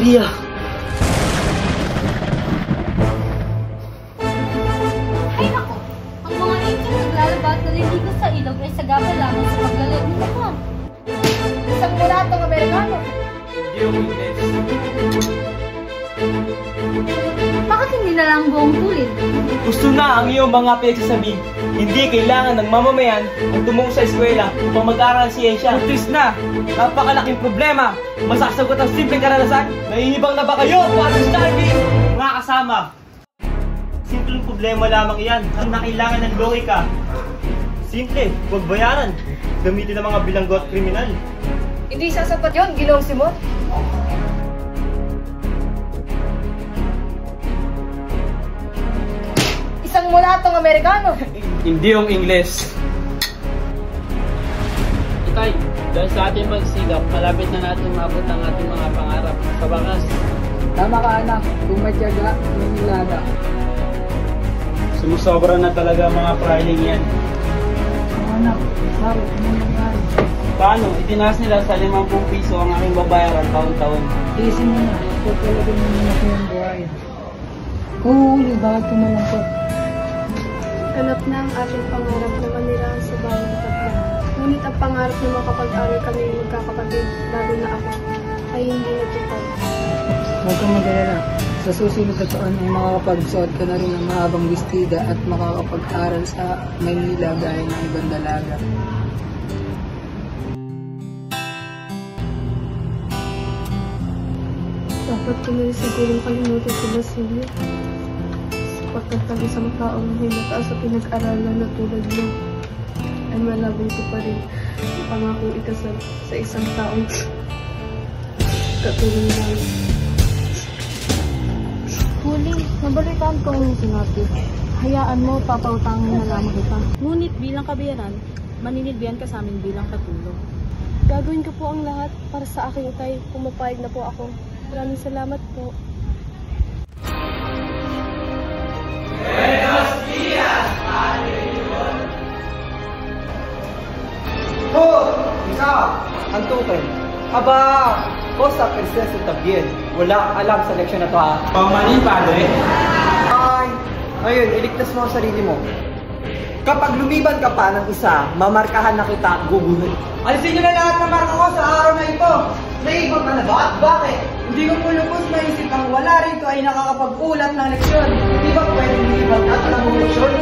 Maria! Ay naku! Ang mga angel naglalaba at naliligo sa ilog ay sagaba lamang sa paglalaro ng lahat. Isang mulatong Amerikano. Hindi yung Ingles. Bakit hindi na lang buong tulid? Gusto na ang iyong mga pinagsasabi. Hindi kailangan ng mamamayan ang tumungo sa eskwela upang mag-aaral ng siyensya. Putis na! Napakalaking problema! Masasagot ang simpleng karanasan? Nahihibang na ba kayo, Father Starving? Mga kasama, simpleng problema lamang iyan na kailangan ng logika. Simple, huwag bayaran. Gamitin ng mga bilanggo at kriminal. Hindi sasapat yun, Ginoong Simon. Isang mulatong Amerikano. Hindi yung Ingles. Itay, dahil sa ating pagsigap, malapit na natin maabot ang ating mga pangarap. Sa bakas, Tama ka anak, kung may tiyaga, may nilaga. sumusobra na talaga ang mga filing yan. Anak, bakit mo nangyari? Paano? Itinaas nila sa 50 piso ang aking babayaran taon-taon. Tiisin mo na, huwag talaga mo na yung buhay. Huli, bakit kumalangkot? Ganap na ang ating pangarap na manirahan sa bahay ng tatlo. Ngunit ang pangarap na makapag-aral kami magkakapatid, lalo na ako, ay hindi natupad. Huwag kang mag-alala. Sa susunod na taon ay makakapagsuot ka na rin ng mahabang bestida at makakapag-aral sa Maynila gaya ng ibang dalaga. Dapat ko na rin sigurong kalimutan si Basilio. Sapagkat ang isang taong may mataas sa pinag-aralan na tulad mo, ay malabay ko pa rin ang pangako ikasal sa isang taong katulad mo. Huli, nabalitaan ko ang sinabi. Hayaan mo, papautangin na lamang kita. Ngunit bilang kabayaran, maninilbihan ka sa amin bilang katulong. Gagawin ko po ang lahat para sa aking itay kung mapayag na po ako. Maraming salamat po. Ikaw, ang tutoy. Aba, Costa Princesa Tabiel. Wala alam sa leksyon na to ha. Pamanin, padre. Ay, ngayon, iligtas mo ang sarili mo. Kapag lumiban ka pa ng isa, mamarkahan na kita at guguhin. Alisin nyo na lahat ng marka ko sa araw na ito. Naibang ka na ba? At bakit? Hindi ko pulupos maisip ang wala rito ay nakakapag-ulat ng leksyon. Di ba pwedeng lumiban at alam mo leksyon?